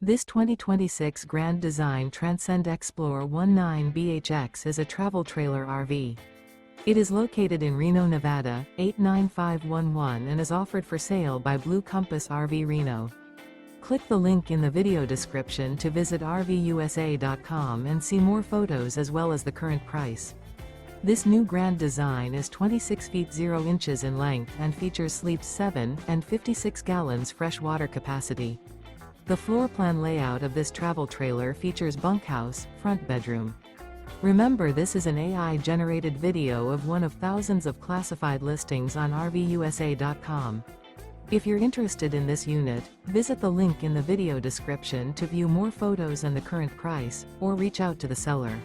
This 2026 Grand Design Transcend Xplor 19BHX is a travel trailer RV. It is located in Reno, Nevada, 89511 and is offered for sale by Blue Compass RV Reno. Click the link in the video description to visit RVUSA.com and see more photos as well as the current price. This new Grand Design is 26 feet 0 inches in length and features sleeps 7 and 56 gallons fresh water capacity. The floor plan layout of this travel trailer features bunkhouse, front bedroom. Remember, this is an AI-generated video of one of thousands of classified listings on RVUSA.com. If you're interested in this unit, visit the link in the video description to view more photos and the current price, or reach out to the seller.